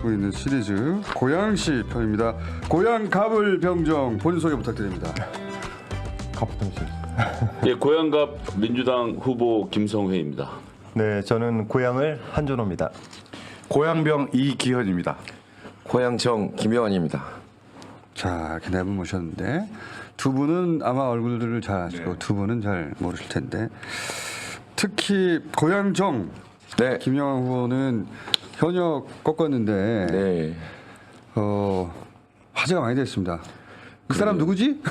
하고 있는 시리즈 고양시 편입니다. 고양 갑을병정 본인 소개 부탁드립니다. 갑부터 씨. 예, 고양갑 민주당 후보 김성회입니다. 네, 저는 고향을 한준호입니다. 고양병 이기현입니다. 고양정 김영환입니다. 자, 이렇게 네 분 모셨는데 두 분은 아마 얼굴들을 잘 아시고 두 분은 잘 모르실 텐데 특히 고양정 네. 김영환 후보는 현역 꺾었는데 네. 화제가 많이 됐습니다. 그 사람 누구지?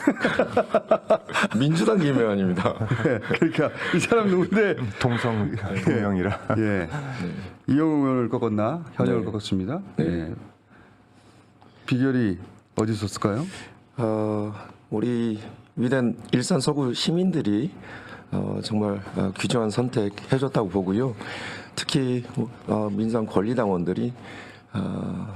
민주당 김영환입니다. 그러니까 이 사람 누군데? 동명이라. 예. 이영웅을 꺾었나? 현역을 네. 꺾었습니다. 네. 예. 비결이 어디 있었을까요? 우리 위대한 일산 서구 시민들이 정말 귀중한 선택 해줬다고 보고요. 특히 민주당 권리당원들이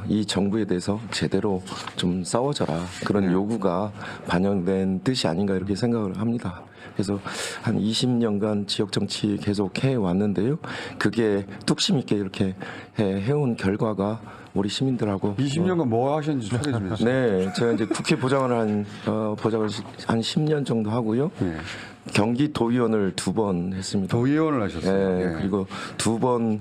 이 정부에 대해서 제대로 좀 싸워줘라 그런 요구가 반영된 뜻이 아닌가 이렇게 생각을 합니다. 그래서 한 20년간 지역 정치 계속 해왔는데요. 그게 뚝심 있게 이렇게 해온 결과가 우리 시민들하고 20년간 뭐 하셨는지 소개 좀 해주세요. 네, 제가 이제 국회 보좌관을 한 10년 정도 하고요. 예. 경기도의원을 2번 했습니다. 도의원을 하셨어요. 네, 예. 그리고 2번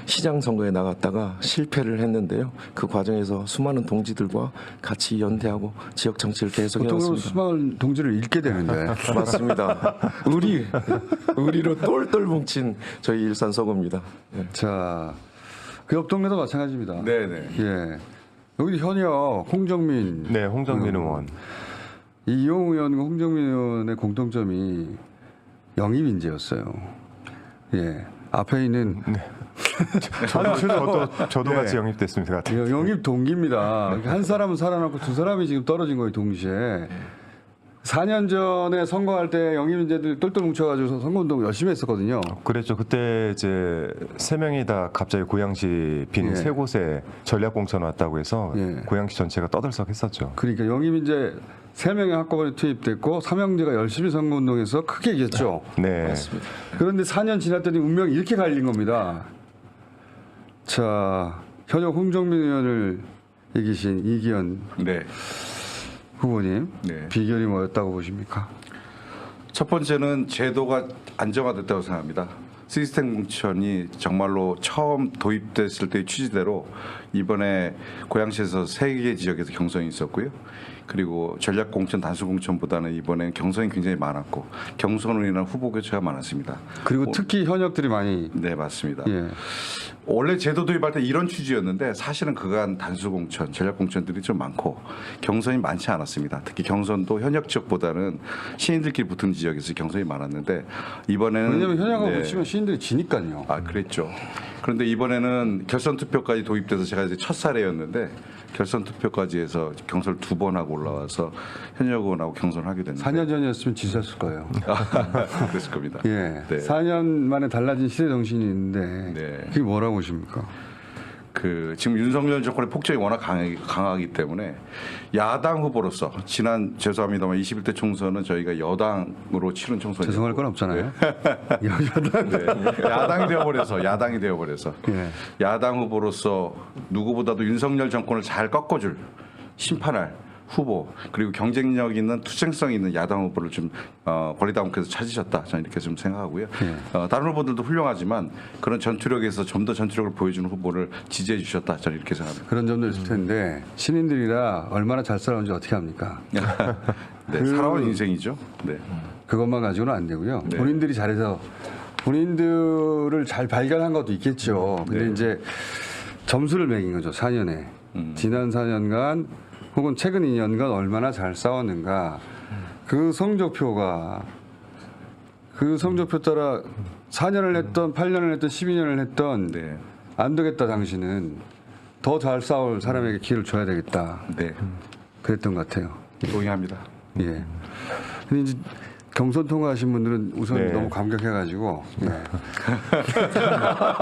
시장 선거에 나갔다가 실패를 했는데요. 그 과정에서 수많은 동지들과 같이 연대하고 지역 정치를 계속 보통 해왔습니다. 수많은 동지를 잃게 되는데 맞습니다. 의리로 똘똘 뭉친 저희 일산 서구입니다. 네. 자, 그 옆 동네도 마찬가지입니다. 네네. 예. 여기 현역 홍정민. 네, 홍정민 의원. 이 이용우 의원과 홍정민 의원의 공통점이 영입 인재였어요. 예. 앞에 있는 저도 같이 영입됐습니다. 같은. 영입 동기입니다. 한 사람은 살아남고 두 사람이 지금 떨어진 거예요, 동시에. 4년 전에 선거할 때 영입 인재들 똘똘 뭉쳐가지고 선거운동 열심히 했었거든요. 그랬죠. 그때 이제 세 명이 다 갑자기 고양시 빈 예. 세 곳에 전략 공천 왔다고 해서 예. 고양시 전체가 떠들썩했었죠. 그러니까 영입 인재 3명이 한꺼번에 투입됐고 삼형제가 열심히 선거운동해서 크게 이겼죠. 네. 맞습니다. 그런데 4년 지났더니 운명이 이렇게 갈린 겁니다. 자, 현역 홍정민 의원을 이기신 이기현 네. 후보님, 네. 비결이 뭐였다고 보십니까? 첫 번째는 제도가 안정화됐다고 생각합니다. 시스템 공천이 정말로 처음 도입됐을 때의 취지대로 이번에 고양시에서 3개 지역에서 경선이 있었고요. 그리고 전략 공천, 단수 공천보다는 이번에 경선이 굉장히 많았고 경선으로 인한 후보 교체가 많았습니다. 그리고 특히 현역들이 많이 네, 맞습니다. 예. 원래 제도 도입할 때 이런 취지였는데 사실은 그간 단수 공천, 전략 공천들이 좀 많고 경선이 많지 않았습니다. 특히 경선도 현역 지역보다는 시민들끼리 붙은 지역에서 경선이 많았는데 이번에는 왜냐하면 현역하고 네. 붙이면 시민들이 지니까요. 아, 그랬죠. 그런데 이번에는 결선 투표까지 도입돼서 제가 이제 첫 사례였는데 결선 투표까지 해서 경선을 2번 하고 올라와서 현역 의원하고 경선을 하게 됐는데 4년 전이었으면 지셨을 거예요. 그랬을 겁니다. 예. 네. 4년 만에 달라진 시대 정신이 있는데 네. 그게 뭐라고 보십니까? 지금 윤석열 정권의 폭정이 워낙 강하기 때문에 야당 후보로서 죄송합니다만 21대 총선은 저희가 여당으로 치른 총선이었고 죄송할 건 없잖아요. 여당. 네. 야당이 되어버려서 예. 야당 후보로서 누구보다도 윤석열 정권을 잘 꺾어줄 심판할 후보 그리고 경쟁력 있는 투쟁성 있는 야당 후보를 좀 권리당원께서 찾으셨다 저는 이렇게 좀 생각하고요. 다른 후보들도 훌륭하지만 그런 전투력에서 좀 더 전투력을 보여주는 후보를 지지해 주셨다 저는 이렇게 생각합니다. 그런 점도 있을 텐데 신인들이라 얼마나 잘 살아온지 어떻게 합니까? 네, 살아온 인생이죠. 네. 그것만 가지고는 안 되고요. 네. 본인들이 잘해서 본인들을 잘 발견한 것도 있겠죠. 근데 네. 이제 점수를 매긴 거죠. 4년에. 지난 4년간 혹은 최근 2년간 얼마나 잘 싸웠는가. 그 성적표 따라 4년을 했던 8년을 했던 12년을 했던 네. 안 되겠다 당신은 더 잘 싸울 사람에게 기회를 줘야 되겠다. 네. 그랬던 것 같아요. 동의합니다. 예. 근데 이제 경선 통과하신 분들은 우선 네. 너무 감격해가지고 네.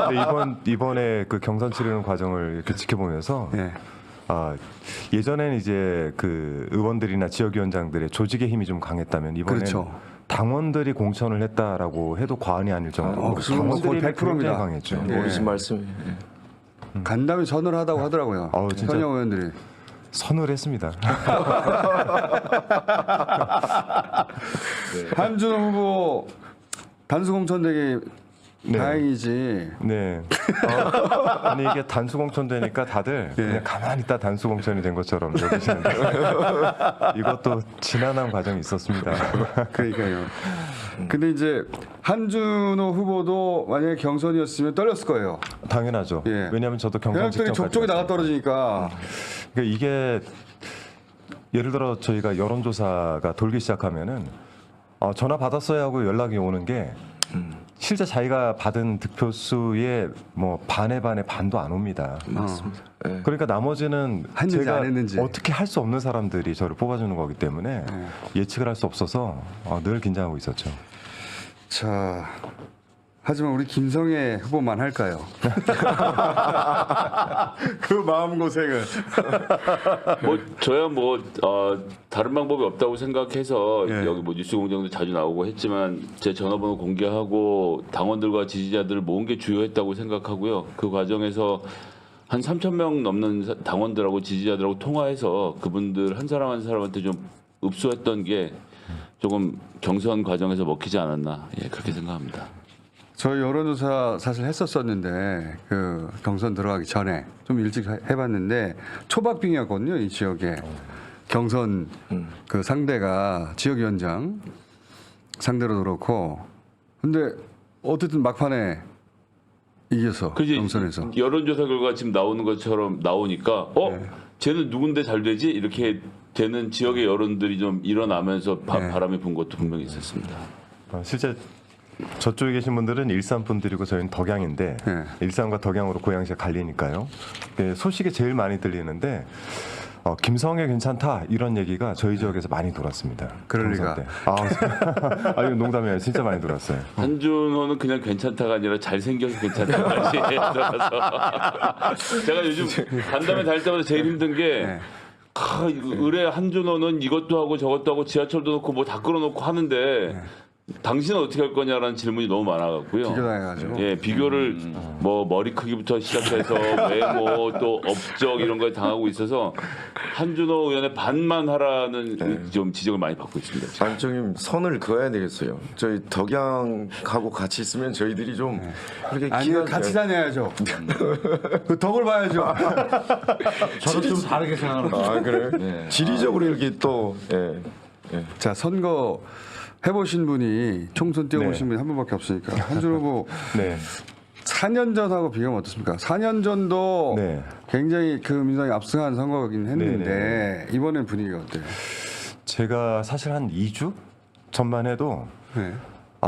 근데 이번에 그 경선 치르는 과정을 이렇게 지켜보면서 네. 예전에는 이제 그 의원들이나 지역위원장들의 조직의 힘이 좀 강했다면 이번에는 그렇죠. 당원들이 공천을 했다고 해도 과언이 아닐 정도로 그건 거의 당원들이 100% 입니다. 굉장히 강했죠. 네. 모르신 말씀. 간담회 서늘하다고 하더라고요. 진짜. 현역 의원들이. 서늘했습니다. 한준호 후보 단수공천되기 네. 다행이지. 네. 아니 이게 단수공천 되니까 다들 그냥 가만히 있다 단수공천이 된 것처럼 여기시는데 이것도 지난한 과정이 있었습니다. 그러니까요. 근데 이제 한준호 후보도 만약에 경선이었으면 떨렸을 거예요. 당연하죠. 예. 왜냐하면 저도 경선 그냥 직전까지 저쪽에 나가 갔어요. 떨어지니까. 그러니까 이게 예를 들어 저희가 여론조사가 돌기 시작하면은 전화 받았어요 하고 연락이 오는 게 실제 자기가 받은 득표수의 뭐 반의 반도 안 옵니다. 맞습니다. 예. 그러니까 나머지는 했는지 제가 안 했는지. 어떻게 할 수 없는 사람들이 저를 뽑아주는 거기 때문에 예측을 할 수 없어서 늘 긴장하고 있었죠. 자, 하지만 우리 김성애 후보만 할까요? 그 마음 고생을. 뭐 저야 뭐 다른 방법이 없다고 생각해서 예. 여기 뭐 뉴스공장도 자주 나오고 했지만 제 전화번호 공개하고 당원들과 지지자들을 모은 게 주요했다고 생각하고요. 그 과정에서 한 3,000명 넘는 당원들하고 지지자들하고 통화해서 그분들 한 사람 한 사람한테 좀 읍소했던 게 조금 경선 과정에서 먹히지 않았나 그렇게 생각합니다. 저희 여론조사 사실 했었었는데 그 경선 들어가기 전에 좀 일찍 해봤는데 초박빙이었거든요. 이 지역에 경선 그 상대가 지역위원장 상대로 그렇고 근데 어쨌든 막판에 이겨서 그지 경선에서 여론조사 결과 지금 나오는 것처럼 나오니까 쟤는 누군데 잘 되지 이렇게 되는 지역의 여론들이 좀 일어나면서 바람이 분 것도 분명히 있었습니다. 실제 저쪽에 계신 분들은 일산 분들이고 저희는 덕양인데 네. 일산과 덕양으로 고양시가 갈리니까요. 소식이 제일 많이 들리는데 김성애 괜찮다 이런 얘기가 저희 지역에서 많이 돌았습니다. 그럴 경선 리가. 때. 이거 농담이에요. 진짜 많이 돌았어요. 한준호는 그냥 괜찮다가 아니라 잘생겨서 괜찮다까지 들어서 제가 요즘 간담회 다닐 때마다 제일 힘든 게 의뢰 한준호는 이것도 하고 저것도 하고 지하철도 놓고 뭐 다 끌어놓고 하는데 당신은 어떻게 할 거냐라는 질문이 너무 많아갖고요. 비교당해가지고. 예, 비교를 뭐 머리 크기부터 시작해서 외모 또 업적 이런 걸 당하고 있어서 한준호 의원의 반만 하라는 좀 지적을 많이 받고 있습니다. 지금. 안정님 선을 그어야 되겠어요. 저희 덕양하고 같이 있으면 저희들이 좀 이렇게 아니요, 같이 다녀야죠. 그 덕을 봐야죠. 저는 좀 다르게 생각합니다. 아 그래? 지리적으로 이렇게 또 자, 선거 해보신 분이 총선 뛰어보신 분이 한 분밖에 없으니까 한준호 후보 네. 4년 전하고 비교하면 어떻습니까? 4년 전도 네. 굉장히 그 민주당이 압승한 선거긴 했는데 이번엔 분위기가 어때요? 제가 사실 한 2주 전만 해도 네.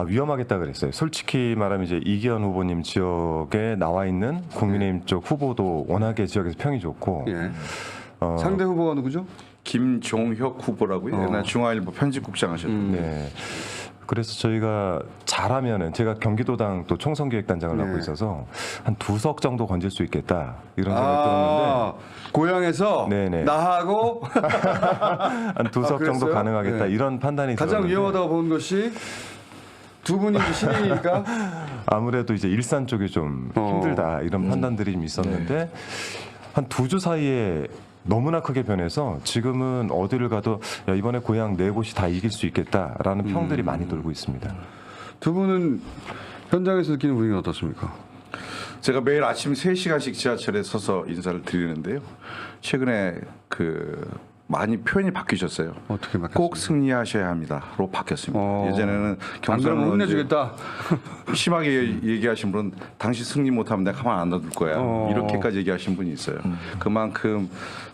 위험하겠다 그랬어요. 솔직히 말하면 이제 이기현 후보님 지역에 나와 있는 국민의힘 쪽 후보도 워낙에 지역에서 평이 좋고 예. 상대 후보가 누구죠? 김종혁 후보라고요. 옛날 중앙일보 편집국장 하셨던. 네. 그래서 저희가 잘하면은 제가 경기도당 또 총선기획단장을 맡고 있어서 한 2석 정도 건질 수 있겠다 이런 생각이 들었는데 고향에서 네네. 나하고 한 2석 정도 그랬어요? 가능하겠다 네. 이런 판단이 가장 들었는데 위험하다고 본 것이 두 분이 신인이니까 아무래도 이제 일산 쪽이 좀 힘들다 이런 판단들이 좀 있었는데 한 2주 사이에 너무나 크게 변해서 지금은 어디를 가도 야, 이번에 고향 4곳이 다 이길 수 있겠다라는 평들이 많이 돌고 있습니다. 두 분은 현장에서 느끼는 분위기는 어떻습니까? 제가 매일 아침 3시간씩 지하철에 서서 인사를 드리는데요. 최근에 많이 표현이 바뀌셨어요. 어떻게 바뀌었습니까? 꼭 승리하셔야 합니다로 바뀌었습니다. 예전에는 안 그러면 경선을 혼내주겠다. 심하게 얘기하신 분은 당신 승리 못하면 내가 가만 안 놔둘 거야. 이렇게까지 얘기하신 분이 있어요. 그만큼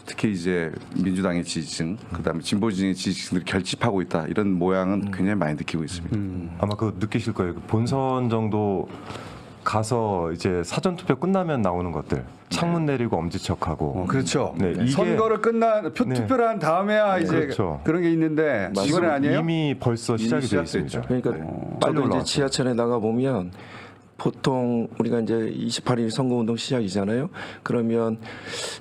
특히 이제 민주당의 지지층, 그다음에 진보진의 지지층들이 결집하고 있다. 이런 모양은 굉장히 많이 느끼고 있습니다. 아마 그거 느끼실 거예요. 그 본선 정도 가서 이제 사전 투표 끝나면 나오는 것들 창문 내리고 엄지척하고 그렇죠. 네, 이게 선거를 투표를 한 다음에야 이제 그렇죠. 그런 게 있는데 이번에 아니에요? 이미 벌써 시작이 되어 시작됐죠. 있습니다. 그러니까 빨리 저도 이제 올라왔어요. 지하철에 나가 보면 보통 우리가 이제 28일 선거운동 시작이잖아요. 그러면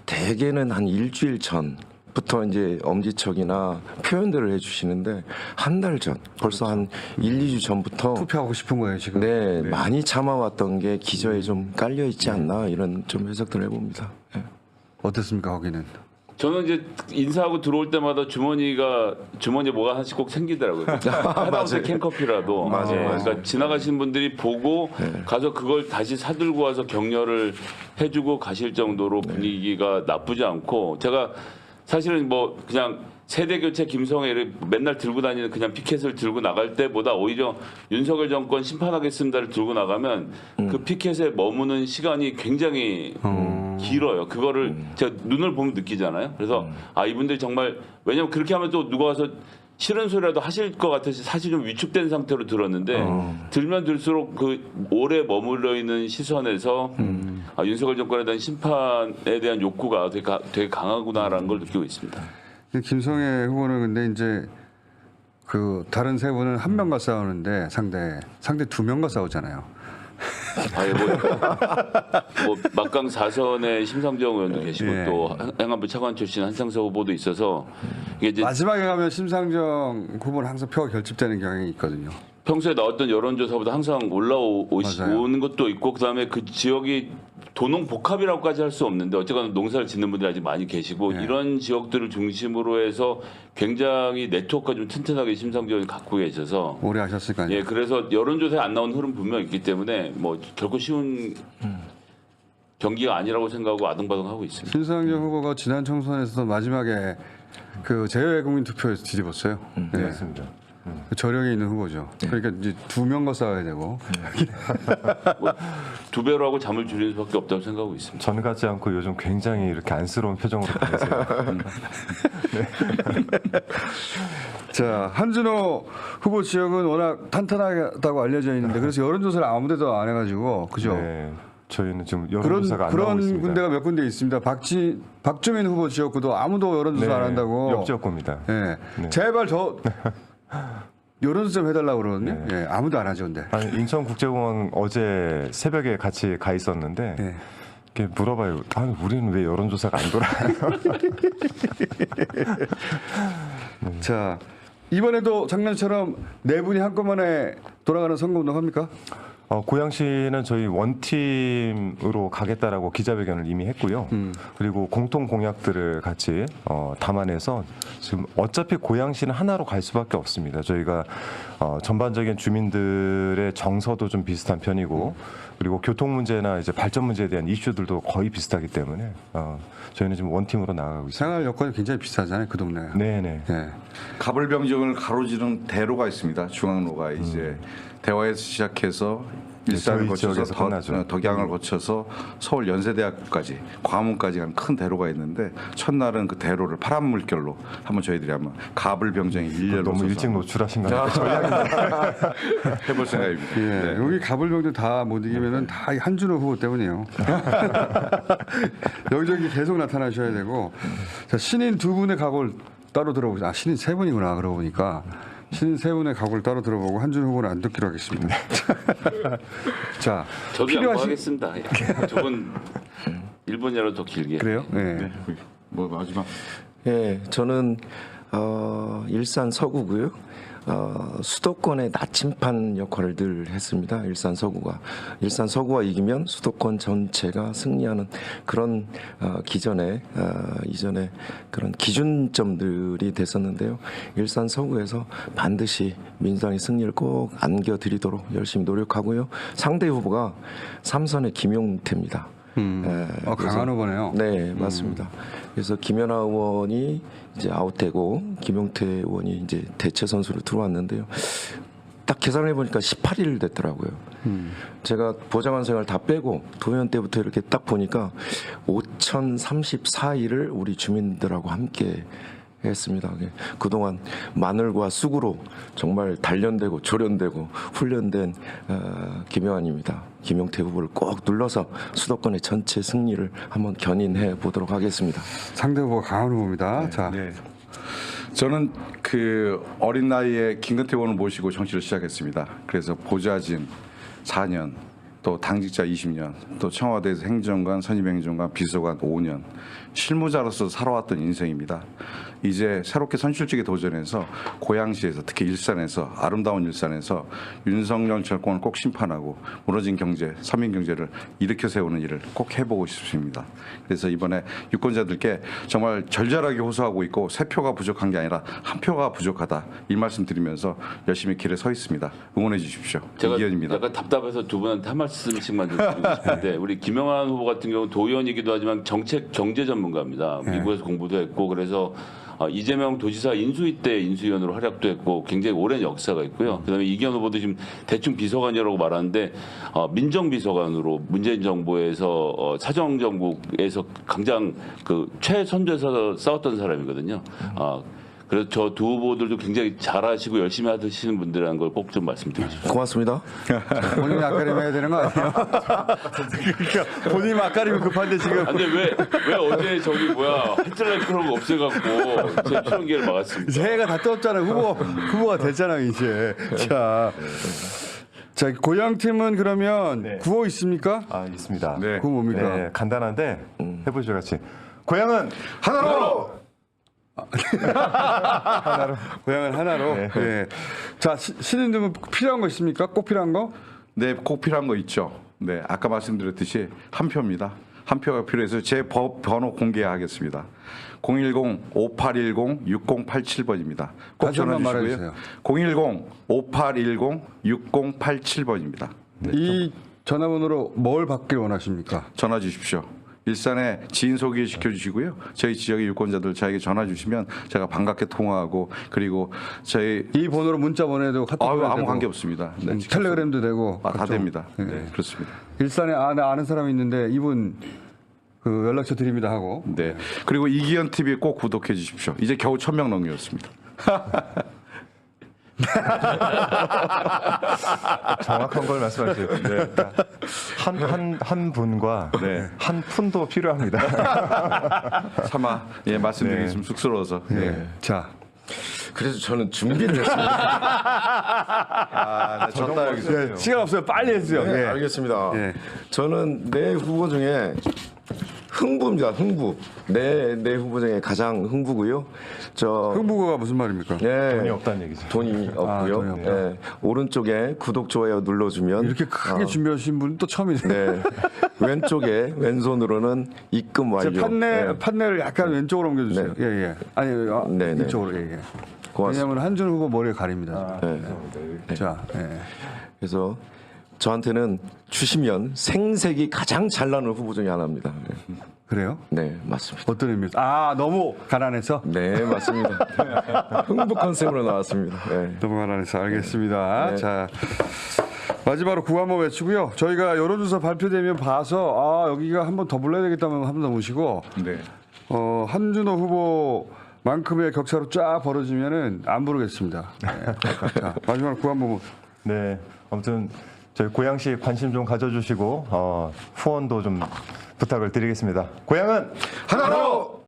대개는 한 일주일 전 부터 이제 엄지척이나 표현들을 해주시는데 한 달 전, 벌써 한 1, 2주 전부터 투표하고 싶은 거예요 지금. 네, 많이 참아왔던 게 기저에 좀 깔려 있지 않나 이런 좀 해석들을 해봅니다. 네. 어땠습니까 거기는? 저는 이제 인사하고 들어올 때마다 주머니에 뭐가 하나씩 꼭 생기더라고요. 하나부터 캔커피라도. 그러니까 지나가시는 분들이 보고 가서 그걸 다시 사들고 와서 격려를 해주고 가실 정도로 분위기가 나쁘지 않고, 제가 사실은 뭐 그냥 세대 교체 김성애를 맨날 들고 다니는 그냥 피켓을 들고 나갈 때보다 오히려 윤석열 정권 심판하겠습니다를 들고 나가면 그 피켓에 머무는 시간이 굉장히 길어요. 그거를 제가 눈을 보면 느끼잖아요. 그래서 아, 이분들이 정말, 왜냐면 그렇게 하면 또 누가 와서 싫은 소리라도 하실 것 같아서 사실 좀 위축된 상태로 들었는데 들면 들수록 그 오래 머물러 있는 시선에서 아, 윤석열 정권에 대한 심판에 대한 욕구가 되게 강하구나라는 걸 느끼고 있습니다. 김성애 후보는 근데 이제 그 다른 세 분은 한 명과 싸우는데 상대 두 명과 싸우잖아요. 아예 뭐 막강 4선에 심상정 의원도 계시고 예. 또 행안부 차관 출신 한상서 후보도 있어서 이게 이제 마지막에 가면 심상정 후보는 항상 표가 결집되는 경향이 있거든요. 평소에 나왔던 여론조사보다 항상 맞아요. 올라오는 것도 있고, 그다음에 그 지역이 도농 복합이라고까지 할 수 없는데 어쨌거나 농사를 짓는 분들이 아직 많이 계시고 예. 이런 지역들을 중심으로 해서 굉장히 네트워크가 좀 튼튼하게 심상정이 갖고 계셔서 오래 하셨으니까요. 예, 그래서 여론조사에 안 나온 흐름 분명 있기 때문에 뭐 결코 쉬운 경기가 아니라고 생각하고 아등바등하고 있습니다. 심상정 후보가 지난 총선에서도 마지막에 그 재외국민 투표에서 뒤집었어요. 네. 맞습니다. 그 저력이 있는 후보죠. 그러니까 이제 두 명과 싸워야 되고. 뭐 두 배로 하고 잠을 줄이는 수밖에 없다고 생각하고 있습니다. 전 같지 않고 요즘 굉장히 이렇게 안쓰러운 표정으로 보내세요. 자, 한준호 후보 지역은 워낙 탄탄하다고 알려져 있는데 그래서 여론조사를 아무데도 안 해가지고 그죠? 네, 저희는 지금 그런 여론조사가 안 나오고 그런 있습니다. 군데가 몇 군데 있습니다. 박주민 후보 지역구도 아무도 여론조사 안 한다고. 역지역구입니다. 예, 네. 제발 저 여론조사 좀 해달라고 그러거든요. 네. 예, 아무도 안 하죠, 근데. 아니, 인천국제공항 어제 새벽에 같이 가 있었는데 예. 이렇게 물어봐요. 아, 우리는 왜 여론조사가 안 돌아요? 자, 이번에도 작년처럼 네 분이 한꺼번에 돌아가는 선거운동 합니까? 고양시는 저희 원팀으로 가겠다라고 기자회견을 이미 했고요. 그리고 공통 공약들을 같이 담아내서 지금 어차피 고양시는 하나로 갈 수밖에 없습니다. 저희가 전반적인 주민들의 정서도 좀 비슷한 편이고 그리고 교통 문제나 이제 발전 문제에 대한 이슈들도 거의 비슷하기 때문에 저희는 지금 원팀으로 나가고 있습니다. 생활 여건이 굉장히 비슷하잖아요, 그 동네가. 네네. 예. 가불병정을 가로지르는 대로가 있습니다. 중앙로가 이제 대화에서 시작해서 일산을 저희 거쳐서 지역에서 끝나죠. 덕양을 거쳐서 서울 연세대학까지 광화문까지 가는 큰 대로가 있는데 첫날은 그 대로를 파란 물결로 한번 저희들이 한번 가불병정의 일렬로 너무 서서 일찍 한번 노출하신 거 아니에요? 해볼 생각입니다. 예, 네. 여기 가불병들 다 못 이기면은 다 한준호 후보 때문이에요. 여기저기 계속 나타나셔야 되고. 자, 신인 두 분의 각오를 따로 들어보자. 아, 신인 세 분이구나. 그러고 보니까. 신인 세 분의 각오를 따로 들어보고 한준호 후보는 안 듣기로 하겠습니다. 자, 저도 양보하겠습니다. 두 분 1분이라도 더 길게. 그래요? 예. 네. 뭐 마지막 예, 저는 일산 서구고요. 수도권의 나침판 역할을 늘 했습니다. 일산 서구가 이기면 수도권 전체가 승리하는 그런 이전에 그런 기준점들이 됐었는데요. 일산 서구에서 반드시 민주당의 승리를 꼭 안겨드리도록 열심히 노력하고요. 상대 후보가 삼선의 김용태입니다. 강한 후보네요. 네, 맞습니다. 그래서 김연아 의원이 이제 아웃되고 김용태 의원이 이제 대체 선수로 들어왔는데요. 딱 계산을 해보니까 18일 됐더라고요. 제가 보좌관 생활 다 빼고 도의원 때부터 이렇게 딱 보니까 5,034일을 우리 주민들하고 함께 했습니다. 그동안 마늘과 쑥으로 정말 단련되고 조련되고 훈련된 김영환입니다. 김용태 후보를 꼭 눌러서 수도권의 전체 승리를 한번 견인해 보도록 하겠습니다. 상대 후보가 강한 후보입니다. 자, 네. 저는 그 어린 나이에 김근태 의원을 모시고 정치를 시작했습니다. 그래서 보좌진 4년, 또 당직자 20년, 또 청와대에서 행정관, 선임행정관, 비서관 5년, 실무자로서 살아왔던 인생입니다. 이제 새롭게 선출직에 도전해서 고양시에서 특히 일산에서 아름다운 일산에서 윤석열 정권을 꼭 심판하고 무너진 경제, 서민 경제를 일으켜 세우는 일을 꼭 해보고 싶습니다. 그래서 이번에 유권자들께 정말 절절하게 호소하고 있고 세 표가 부족한 게 아니라 한 표가 부족하다 이 말씀 드리면서 열심히 길에 서 있습니다. 응원해 주십시오. 제가 이기현입니다. 약간 답답해서 두 분한테 한 말씀씩만 좀 드리고 싶은데 우리 김영환 후보 같은 경우 도의원이기도 하지만 정책 경제 전문가입니다. 미국에서 공부도 했고 그래서 이재명 도지사 인수위 때 인수위원으로 활약도 했고 굉장히 오랜 역사가 있고요. 그다음에 이기현 후보도 지금 대충 비서관이라고 말하는데 민정비서관으로 문재인 정부에서 사정정국에서 가장 그 최선두에서 싸웠던 사람이거든요. 그래서 저 두 후보들도 굉장히 잘하시고 열심히 하시는 분들이라는 걸 꼭 좀 말씀드리고 싶습니다. 고맙습니다. 본인이 앞가림 해야 되는 거 아니에요? 그러니까 본인이 앞가림이 급한데 지금. 근데 왜 어제 저기 뭐야 헤드라이트 그런 거 없애갖고 제 출연 기회를 막았습니다. 새해가 다 떴잖아요. 후보가 됐잖아요, 이제. 자, 고향팀은 그러면 네. 구호 있습니까? 아 있습니다. 네. 구호 뭡니까? 네, 간단한데 해보시죠 같이. 고향은 하나로! 고향은 하나로. 네. 네. 자, 신인들은 필요한 거 있습니까? 꼭 필요한 거? 네, 꼭 필요한 거 있죠. 네, 아까 말씀드렸듯이 한 표입니다. 한 표가 필요해서 제 법 번호 공개하겠습니다. 010-5810-6087번입니다. 꼭 다시 한번 전화 말해주세요. 주시고요. 010-5810-6087번입니다. 이 전화번호로 뭘 받길 원하십니까? 전화 주십시오. 일산에 지인 소개시켜 주시고요. 저희 지역의 유권자들 저에게 전화 주시면 제가 반갑게 통화하고 그리고 저희 이 번호로 문자 보내도 카톡 보내도 아무 되고, 관계 없습니다. 네, 텔레그램도 되고 다 각종. 됩니다. 네. 네, 그렇습니다. 일산에 나 아는 사람이 있는데 이분 그 연락처 드립니다 하고. 네. 그리고 이기현 TV에 꼭 구독해 주십시오. 이제 겨우 1000명 넘겼습니다. 정확한 걸 말씀하세요. 네. 한 분과 네. 한 푼도 필요합니다. 차마 예 말씀드리기 네. 좀 쑥스러워서. 네. 자, 그래서 저는 준비를 했습니다. 졌다 여기서. 네, 시간 없어요. 빨리 해주세요. 네, 네. 알겠습니다. 네. 저는 내 후보 중에 흥부입니다. 흥부. 내 후보 중에 가장 흥부고요. 흥부가 무슨 말입니까? 네, 돈이 없다는 얘기죠. 돈이 없고요. 돈이 없다. 네, 오른쪽에 구독 좋아요 눌러주면 이렇게 크게 준비하신 분은 또 처음이네요. 네, 왼쪽에 왼손으로는 입금 완료. 제 판넬을 약간 왼쪽으로 옮겨주세요. 네. 예. 아니, 네, 네. 이쪽으로. 예. 고맙습니다. 왜냐하면 한준 후보 머리에 가립니다. 네. 자, 예. 그래서 저한테는 주시면 생색이 가장 잘 나는 후보 중에 하나입니다. 그래요? 네, 맞습니다. 어떤 의미에서? 너무 가난해서? 네, 맞습니다. 흥부 컨셉으로 나왔습니다. 네. 너무 가난해서 알겠습니다. 네. 자, 마지막으로 구호 한번 외치고요. 저희가 여론조사 발표되면 봐서 여기가 한 번 더 불러야 되겠다면 한 번 더 모시고 네. 한준호 후보만큼의 격차로 쫙 벌어지면은 안 부르겠습니다. 네. 자, 마지막으로 구호 한번 네, 아무튼 저희 고양시 관심 좀 가져주시고 후원도 좀 부탁을 드리겠습니다. 고향은 하나로!